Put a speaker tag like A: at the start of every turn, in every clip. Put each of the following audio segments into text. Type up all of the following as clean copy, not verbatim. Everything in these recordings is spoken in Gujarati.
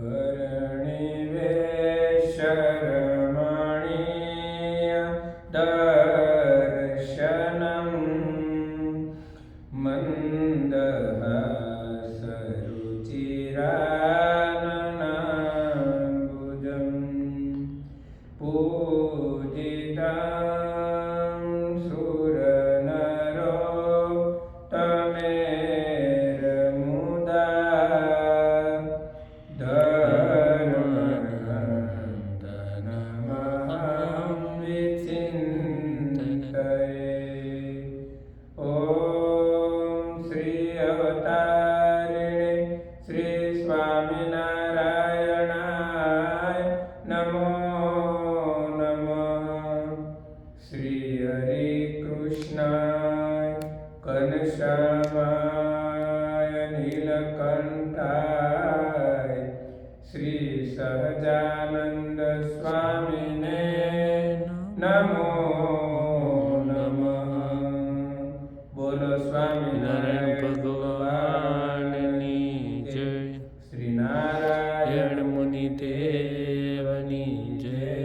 A: वर्णिवेशरमणीय दर्शनम् मन्दहासरुचिराननाम्बुजम् पूजितं सुरनरोत्तमेर्मुदा धर्मनन्दनमहं विचिन्तये। ॐ श्री अवतारिणे श्री स्वामिनारायणाय नमो नमः। श्री हरे कृष्णाय घनश्यामाय नीलकंठाय श्री सहजानंद स्वामिने नमो नमः। बोलो स्वामिनारायण भगवाननी जय। श्री नारायण मुनि देवनी जय।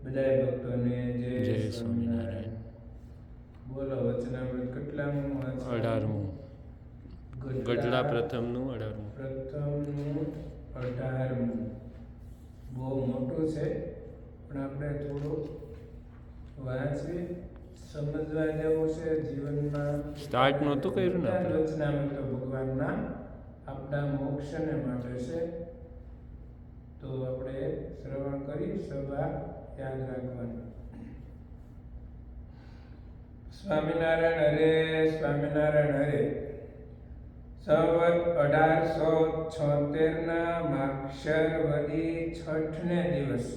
A: बधाय भक्तोने जय स्वामिनारायण। बोलो वचनामृत કેટલામું વાંચો?
B: 18મું ગઢડા પ્રથમનું 18મું.
A: પ્રથમનું 18મું બહુ મોટું છે પણ આપણે થોડું વાંચી સમજવા જેવું છે જીવનમાં.
B: સ્ટાર્ટ નહોતું કર્યું ને આપણે?
A: વચનામૃત ભગવાનના આપણા મોક્ષને માટે છે તો આપણે શ્રવણ કરી સભા યાદ રાખવાની. સ્વામિનારાયણ હરે, સ્વામિનારાયણ હરે. સંવત 1876 માક્ષર વદી છઠને દિવસ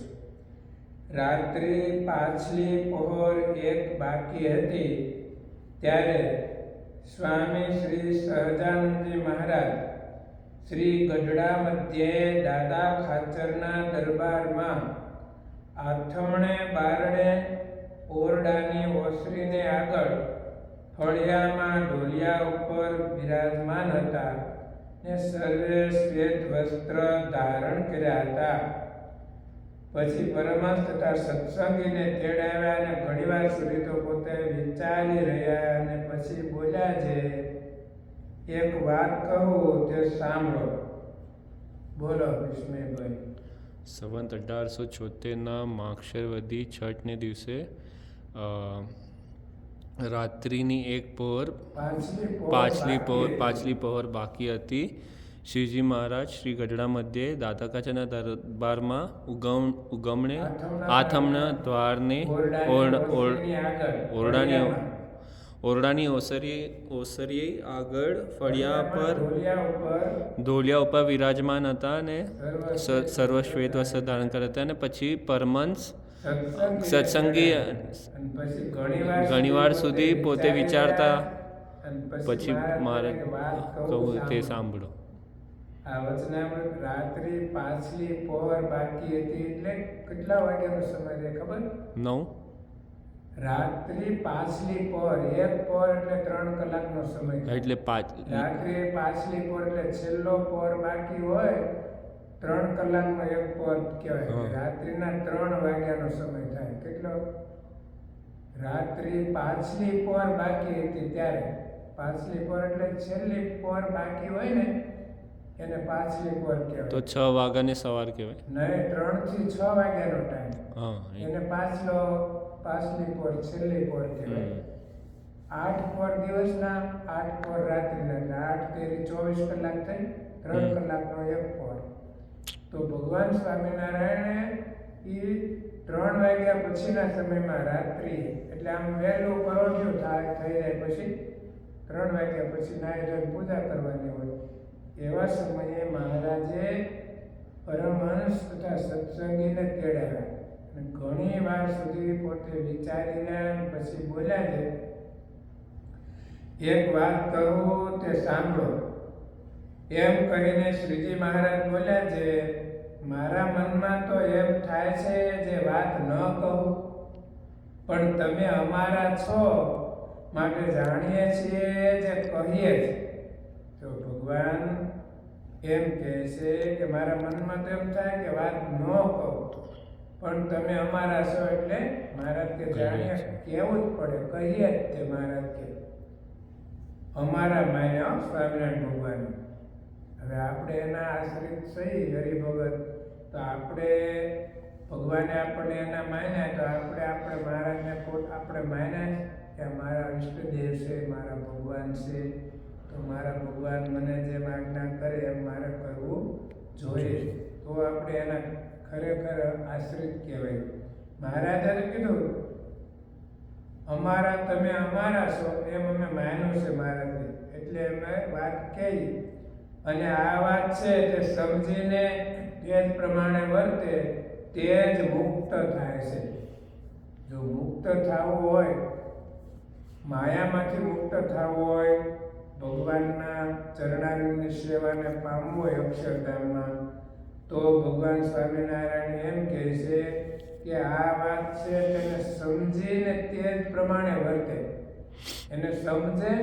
A: રાત્રિ પાછલી પહોર એક બાકી હતી ત્યારે સ્વામી શ્રી સહજાનંદજી મહારાજ શ્રી ગઢડા મધ્યે દાદા ખાચરના દરબારમાં આથમણે બારણે ઓરડાની ઓસરીને આગળ ફળિયામાં ઢોલિયા ઉપર બિરાજમાન હતા ને સર્વે શ્વેત વસ્ત્ર ધારણ કર્યા હતા. પછી પરમહંસ તથા સત્સંગીને તેડાવ્યા અને ઘણીવાર સુધી તો પોતે વિચારી રહ્યા અને પછી બોલ્યા છે, એક વાત કહું તે સાંભળો. બોલો વિસ્મયભાઈ.
B: સંવત 1876 માક્ષર વદી છઠને દિવસે રાત્રિની એક પહોર પાછલી પહોર બાકી હતી. શ્રીજી મહારાજ શ્રી ગઢડા મધ્યે દાદા કાચાના દરબારમાં ઉગમણે આથમણા દ્વારને ઓરડાની ઓસરીએ આગળ ફળિયા પર ઢોલિયા ઉપર વિરાજમાન હતા અને સર્વશ્વેત વસ્ત્ર ધારણ કર્યા હતા. અને પછી પરમહંસ સત્સંગી ઘણીવાર સુધી પોતે વિચારતા પછી મારે કહું તે સાંભળો.
A: આ વચનામૃત રાત્રિ પાછલી પહોર બાકી હતી એટલે કેટલા વાગ્યાનો સમય છે ખબર?
B: 9.
A: રાત્રિ પાછલી પહોર, એક પહોર એટલે 3 કલાકનો સમય.
B: એટલે
A: રાત્રિ પાછલી પહોર એટલે છેલ્લો પહોર બાકી હોય 3 કલાકનો એક પહોર કહેવાય. રાત્રિના 3 વાગ્યાનો સમય થાય. કેટલો? રાત્રિ પાછલી પહોર બાકી હતી ત્યારે, પાછલી પહોર એટલે છેલ્લી પહોર બાકી હોય ને એને પાછલી પહોર કહેવાય.
B: તો 6 વાગ્યાની સવાર કહેવાય?
A: નહીં, 3 થી 6 વાગ્યાનો ટાઈમ. એને પાછલી પહોર, છેલ્લી પહોર કહેવાય. 8 પહોર દિવસના, 8 પહોર રાત્રિના, એટલે 8 તેરી 24 કલાક થઈ. 3 કલાકનો એક પહોર. તો ભગવાન સ્વામિનારાયણે એ 3 વાગ્યા પછીના સમયમાં રાત્રિ એટલે આમ વહેલું પરોઢિયું થઈ જાય પછી 3 વાગ્યા પછી નાહી ધોઈને પૂજા કરવાની હોય. એવા સમયે મહારાજે પરમહંસ તથા સત્સંગીને તેડાવ્યા અને ઘણી વાર સુધી પોતે વિચારી રહ્યા. પછી બોલ્યા છે, એક વાત કહું તે સાંભળો. એમ કહીને શ્રીજી મહારાજ બોલ્યા છે, મારા મનમાં તો એમ થાય છે જે વાત ન કહું, પણ તમે અમારા છો માટે જાણીએ છીએ જે કહીએ છીએ. તો ભગવાન એમ કહે છે કે મારા મનમાં તો એમ થાય કે વાત ન કહું, પણ તમે અમારા છો એટલે મહારાજ કે જાણીએ કહેવું જ પડે, કહીએ જ તે મહારાજ કે અમારા માન્યા સ્વામિનારાયણ ભગવાન. હવે આપણે એના આશ્રિત સહી હરિભગત, તો આપણે ભગવાને આપણને એના માન્યા, તો આપણે મહારાજને આપણે માન્યા કે મારા ઈષ્ટદેવ છે, મારા ભગવાન છે, તો મારા ભગવાન મને જેમ આજ્ઞા કરે એમ મારે કરવું જોઈએ, તો આપણે એના ખરેખર આશ્રિત કહેવાય. મહારાજે કીધું અમારા તમે અમારા છો એમ અમે માન્યું છે મહારાજે, એટલે અમે વાત કહી. અને આ વાત છે તે સમજીને તે જ પ્રમાણે વર્તે તે જ મુક્ત થાય છે. જો મુક્ત થવું હોય, માયામાંથી મુક્ત થવું હોય, ભગવાનના ચરણારવિંદની સેવાને પામવું હોય અક્ષરધામમાં, તો ભગવાન સ્વામિનારાયણ એમ કહે છે કે આ વાત છે તેને સમજીને તે જ પ્રમાણે વર્તે. એને સમજે,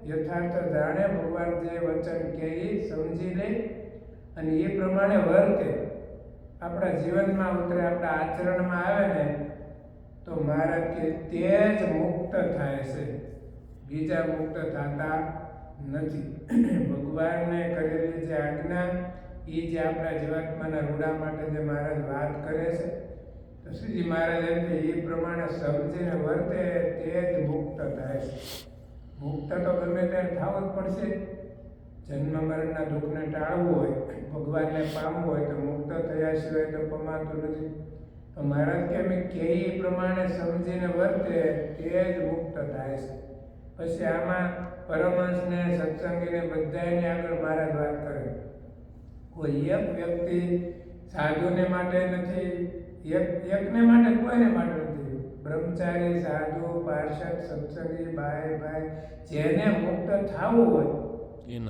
A: યથાર્થ જાણે, ભગવાન જે વચન કહે એ સમજી લે અને એ પ્રમાણે વર્તે, આપણા જીવનમાં ઉતરે, આપણા આચરણમાં આવે ને, તો મહારાજ કે તે જ મુક્ત થાય છે, બીજા મુક્ત થતા નથી. ભગવાનને કરેલી જે આજ્ઞા એ જે આપણા જીવાત્માના રૂડા માટે જે મહારાજ વાત કરે છે, તો શ્રીજી મહારાજ એમ કે એ પ્રમાણે સમજીને વર્તે તે જ મુક્ત થાય છે. મુક્ત તો ગમે ત્યારે થવું જ પડશે. જન્મ મરણના દુઃખને ટાળવું હોય, ભગવાનને પામવું હોય, તો મુક્ત થયા સિવાય તો પમાતું નથી. તો મહારાજ કે એ પ્રમાણે સમજીને વર્તે તે જ મુક્ત થાય છે. પછી આમાં પરમહંસને, સત્સંગીને બધાને આગળ મહારાજ વાત કરે. કોઈ એક વ્યક્તિ સાધુને માટે નથી, એકને માટે કોઈને માટે નથી. બ્રહ્મચારી, સાધુ, પાર્ષદ, સત્સંગી, ભાઈ જેને મુક્ત થવું હોય,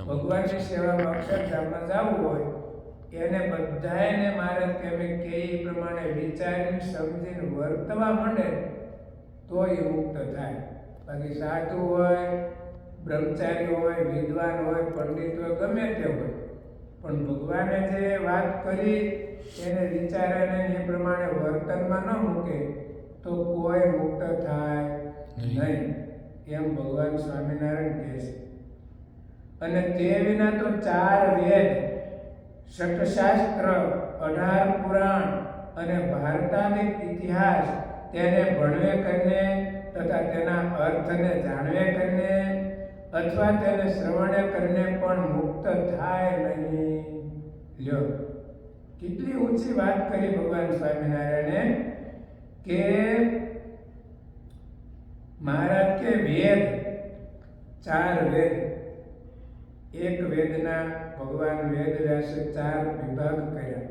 A: ભગવાનની સેવામાં અક્ષરધામમાં જવું હોય, એને બધાને મહારાજ કે એ પ્રમાણે વિચારીને સમજીને વર્તવા માંડે તો એ મુક્ત થાય. બાકી સાધુ હોય, બ્રહ્મચારી હોય, વિદ્વાન હોય, પંડિત હોય, ગમે તે હોય, પણ ભગવાને જે વાત કરી એને વિચારે ને એ પ્રમાણે વર્તનમાં ન મૂકે તો કોઈ મુક્ત થાય નહીં, એમ ભગવાન સ્વામિનારાયણ કહે છે. અને તે વિના તો 4 વેદ, ષટશાસ્ત્ર, 18 પુરાણ અને ભારતાદિક ઇતિહાસ તેને ભણવે કરીને તથા તેના અર્થને જાણવે કરીને અથવા તેને શ્રવણે કરીને પણ મુક્ત થાય નહીં. લ્યો, કેટલી ઊંચી વાત કરી ભગવાન સ્વામિનારાયણે કે મહારાજ કે વેદ, 4 વેદ, એક વેદના ભગવાન વેદ વ્યાસે 4 વિભાગ કર્યા.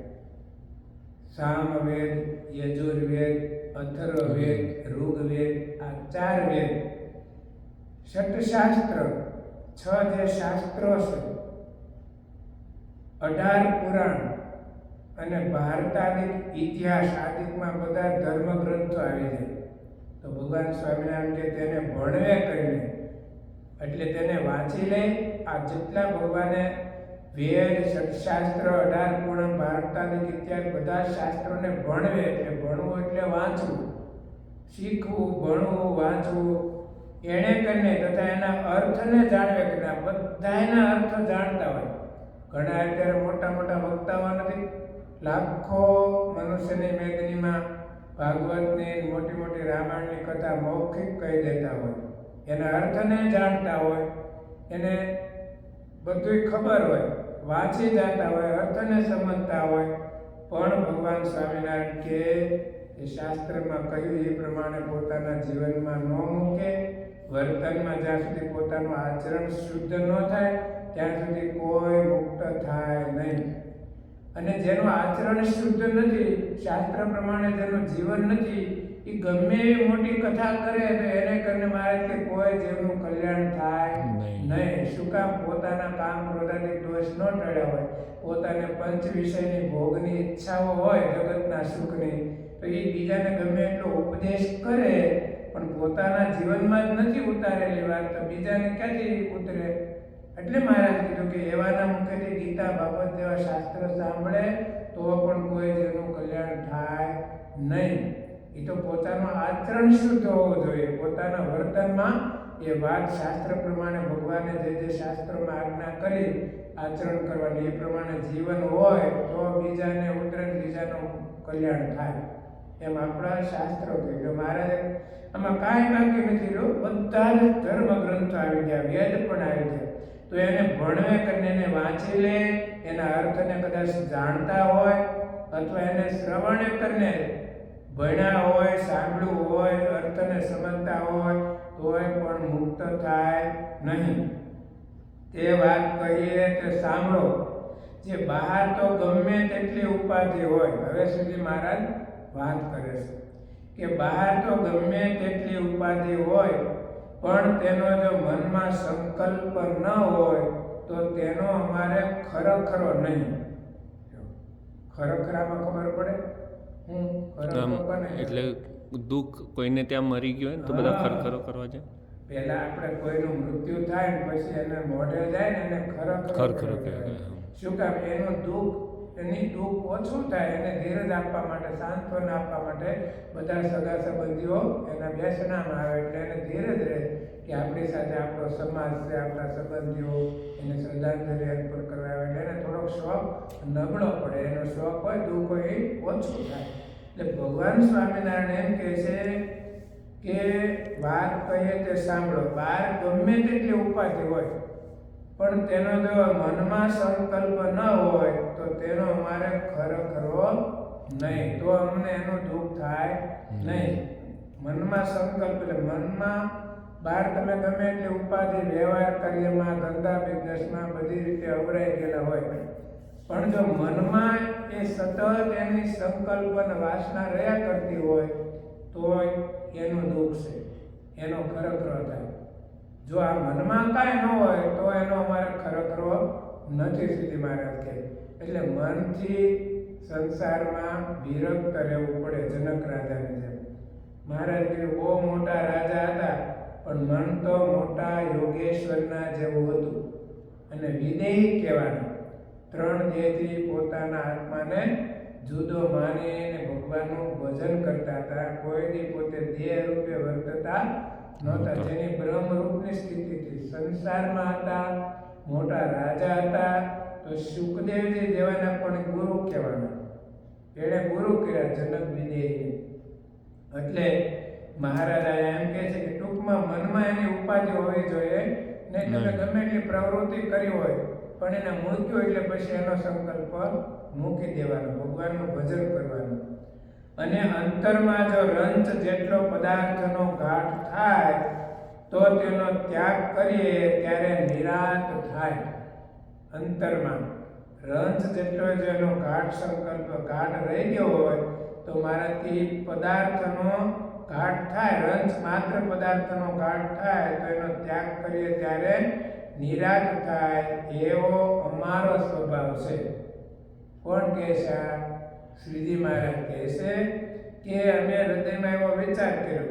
A: સામવેદ, યજુર્વેદ, અથર્વવેદ, ઋગ્વેદ, આ 4 વેદ. ષટશાસ્ત્ર, 6 જે શાસ્ત્રો છે, 18 પુરાણ અને ભારતાદિક ઇતિહાસ, આદિકમાં બધા ધર્મગ્રંથો આવી જાય. તો ભગવાન સ્વામિનારાયણ કે તેને ભણવે કરીને, એટલે તેને વાંચી લે. આ જેટલા ભગવાને વેદ, ષટશાસ્ત્ર, 18 પુરાણ, ભારતાદિક ઇતિહાસ બધા શાસ્ત્રોને ભણવે, એટલે ભણવું એટલે વાંચવું, શીખવું, ભણવું, વાંચવું, એણે કરીને તથા એના અર્થને જાણવે કરીને. બધા એના અર્થ જાણતા હોય. ઘણા અત્યારે મોટા મોટા વક્તાઓ નથી, લાખો મનુષ્યની મેદનીમાં ભાગવતની, મોટી મોટી રામાયણની કથા મૌખિક કહી દેતા હોય, એના અર્થને જાણતા હોય, એને બધુંય ખબર હોય, વાંચી જતા હોય, અર્થને સમજતા હોય, પણ ભગવાન સ્વામિનારાયણ કે એ શાસ્ત્રમાં કહ્યું એ પ્રમાણે પોતાના જીવનમાં ન મૂકે, વર્તનમાં જ્યાં સુધી પોતાનું આચરણ શુદ્ધ ન થાય ત્યાં સુધી કોઈ મુક્ત થાય નહીં. અને જેનું આચરણ શુદ્ધ નથી, શાસ્ત્ર પ્રમાણે જેનું જીવન નથી, એ ગમે એવી મોટી કથા કરે તો એને કરીને મહારાજ કે કોઈ જીવનું કલ્યાણ થાય નહીં. શું કામ? પોતાના કામ ક્રોધાદિક દોષ ન ટળ્યા હોય, પોતાને પંચ વિષયની ભોગની ઈચ્છાઓ હોય, જગતના સુખની, તો એ બીજાને ગમે એટલો ઉપદેશ કરે પણ પોતાના જીવનમાં જ નથી ઉતારેલી વાત, તો બીજાને ક્યાંથી ઉતરે? એટલે મહારાજ કીધું કે એવાના મુખેથી ગીતા બાબત જેવા શાસ્ત્ર સાંભળે તો પણ કોઈ જેનું કલ્યાણ થાય નહીં. એ તો પોતાનું આચરણ શુદ્ધ હોવું જોઈએ, પોતાના વર્તનમાં એ વાત શાસ્ત્ર પ્રમાણે ભગવાને જે શાસ્ત્રોમાં આજ્ઞા કરી આચરણ કરવાની એ પ્રમાણે જીવન હોય તો બીજાને ઉતરણ બીજાનું કલ્યાણ થાય. એમ આપણા શાસ્ત્રો કહે. જો મહારાજે આમાં કાંઈ બાકી નથી રહ્યું, બધા જ ધર્મ ગ્રંથો આવી ગયા, વેદ પણ આવી ગયા. તો એને ભણવે કરીને એને વાંચી લે, એના અર્થને કદાચ જાણતા હોય અથવા એને શ્રવણે કરીને ભણ્યા હોય, સાંભળ્યું હોય, અર્થને સમજતા હોય તોય પણ મુક્ત થાય નહીં. તે વાત કહીએ તે સાંભળો, જે બહાર તો ગમે તેટલી ઉપાધિ હોય. હવે સુધી મહારાજ વાત કરે છે કે બહાર તો ગમે તેટલી ઉપાધિ હોય પણ તેનો જો મનમાં સંકલ્પ ન હોય તો તેનો અમારે ખરેખરો નહીં. ખરેખરામાં ખબર પડે
B: એટલે દુઃખ કોઈને ત્યાં મરી ગયું હોય ને તો બધા ખરખરો કરવા જાય.
A: પહેલા આપણે કોઈનું મૃત્યુ થાય ને પછી એને મોઢે જાય ને એને ખરેખરો કહેવાય. શું કામ? એનું દુઃખ, એની દુઃખ ઓછું થાય, એને ધીરજ આપવા માટે, સાંત્વના આપવા માટે બધા સગા સંબંધીઓ એના બેસણામાં આવે એટલે એને ધીરજ રહે કે આપણી સાથે આપણો સમાજ છે, આપણા સંબંધીઓ એને શ્રદ્ધાંજલિ અર્પણ કરવા આવે એટલે એને થોડોક શોખ નબળો પડે. એનો શોખ હોય, દુઃખ હોય એ ઓછું થાય. એટલે ભગવાન સ્વામિનારાયણ એમ કહે છે કે વાત કહીએ તે સાંભળો. બહાર ગમે તેટલી ઉપાધિ હોય પણ તેનો જો મનમાં સંકલ્પ ન હોય તો તેનો અમારે ખરેખરો નહીં, તો અમને એનું દુઃખ થાય નહીં. મનમાં સંકલ્પ એટલે મનમાં બહાર તમે ગમે એટલી ઉપાધિ, વ્યવહાર કાર્યમાં, ધંધા બિઝનેસમાં બધી રીતે અવરાઈ ગયેલા હોય પણ જો મનમાં એ સતત એની સંકલ્પ અને વાસના રહ્યા કરતી હોય તો એનું દુઃખ છે, એનો ખરેખરો થાય. જો આ મનમાં કાંઈ ન હોય તો એનો અમારે ખરેખરો નથી. સીધી મહારાજ કહે એટલે મનથી સંસારમાં વિરક્ત રહેવું પડે. જનક રાજાને જેમ મહારાજ કહ્યું બહુ મોટા રાજા હતા પણ મન તો મોટા યોગેશ્વરના જેવું હતું અને વિદેહી કહેવાનું. 3 દેહથી પોતાના આત્માને જુદો માનીને ભગવાનનું ભજન કરતા હતા. કોઈ દી પોતે દેહ રૂપે વર્તતા નહોતા. જેની બ્રહ્મરૂપની સ્થિતિથી સંસારમાં હતા, મોટા રાજા હતા. તો સુખદેવજી જેવાના પણ ગુરુ કહેવાના. એણે ગુરુ કર્યા જનક વિદેહીને. એટલે મહારાજા એમ કહે છે કે ટૂંકમાં મનમાં એની ઉપાધિ હોવી જોઈએ નહીં. તમે ગમે એટલી પ્રવૃત્તિ કરી હોય પણ એને મૂક્યું એટલે પછી એનો સંકલ્પ મૂકી દેવાનો, ભગવાનનું ભજન કરવાનું. અને અંતરમાં જો રંચ જેટલો પદાર્થનો ગાંઠ થાય તો તેનો ત્યાગ કરીએ ત્યારે નિરાંત થાય. અંતરમાં રંચ જેટલો જો એનો ગાંઠ સંકલ્પ ગાંઠ રહી ગયો હોય તો મારાથી પદાર્થનો ગાંઠ થાય, રંચ માત્ર પદાર્થનો ગાંઠ થાય તો એનો ત્યાગ કરીએ ત્યારે નિરાંત થાય. એવો અમારો સ્વભાવ છે. કોણ કહે છે? શ્રીજી મહારાજ કહે છે કે અમે હૃદયમાં એવો વિચાર કર્યો.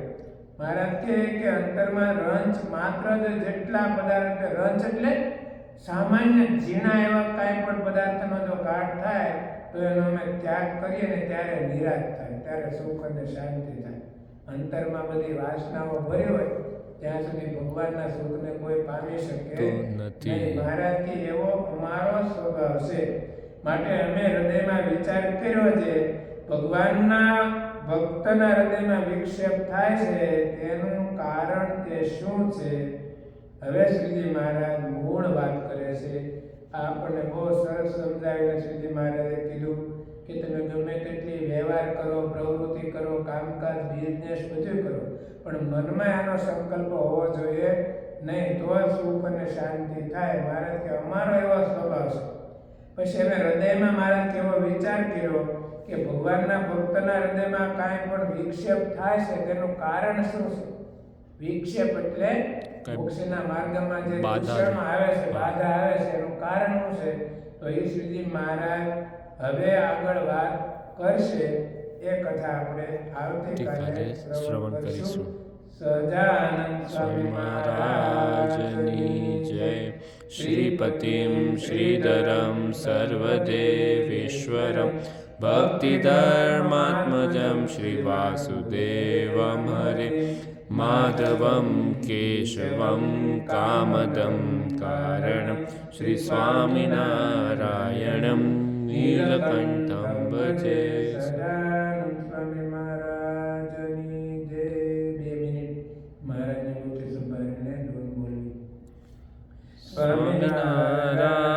A: મહારાજ કહે કે અંતરમાં રંચ માત્ર જેટલા પદાર્થ, રંચ એટલે સામાન્ય ઝીણા એવા કાંઈ પણ પદાર્થનો જો ગાંઠ થાય તો એનો અમે ત્યાગ કરીએ ને ત્યારે નિરાંત થાય, ત્યારે સુખ અને શાંતિ થાય. અંતરમાં બધી વાસનાઓ ભરી હોય ત્યાં સુધી ભગવાનના સુખને કોઈ પામી શકે નહીં. મહારાજ કે એવો અમારો સ્વભાવ છે. માટે અમે હૃદયમાં વિચાર કર્યો છે ભગવાનના ભક્તના હૃદયમાં વિક્ષેપ થાય છે તેનું કારણ તે શું છે? હવે શ્રીજી મહારાજ મૂળ વાત કરે છે. આપણને બહુ સરસ સમજાવીને શ્રીજી મહારાજે કીધું કે તમે ગમે તેટલી વ્યવહાર કરો, પ્રવૃત્તિ કરો, કામકાજ, બિઝનેસ બધું કરો પણ મનમાં એનો સંકલ્પ હોવો જોઈએ નહીં, તો સુખ અને શાંતિ થાય. મહારાજ કે અમારો એવો સ્વભાવ છે. પછી અમે હૃદયમાં મહારાજ કેવો વિચાર કર્યો કે ભગવાનના ભક્તના હૃદયમાં કાંઈ પણ વિક્ષેપ થાય છે તેનું કારણ શું છે? વિક્ષેપ એટલે મોક્ષના માર્ગમાં જે દુષ્કર્મ આવે છે, બાધા આવે છે, એનું કારણ શું છે? તો એ શ્રીજી મહારાજ હવે આગળ વાત કરશે. એ કથા આપણે આવતીકાલે શ્રવણ કરીશું. સહજાનંદ
B: સ્વામી મહારાજની જય. શ્રીપતિમ શ્રીધરમ સર્વદેવેશ્વરમ ભક્તિધર્માત્મજમ શ્રીવાસુદેવમ હરે માધવમ કેશવમ કામદમ કારણમ શ્રી સ્વામિનારાયણમ નીલકંઠમ ભજે.
A: સહજાનંદ સ્વામી મહારાજની જય. 2 મિનિટ મહારાજની મુઠ્ઠી સંભાળીને ધૂન બોલવી. સ્વામિનારાયણ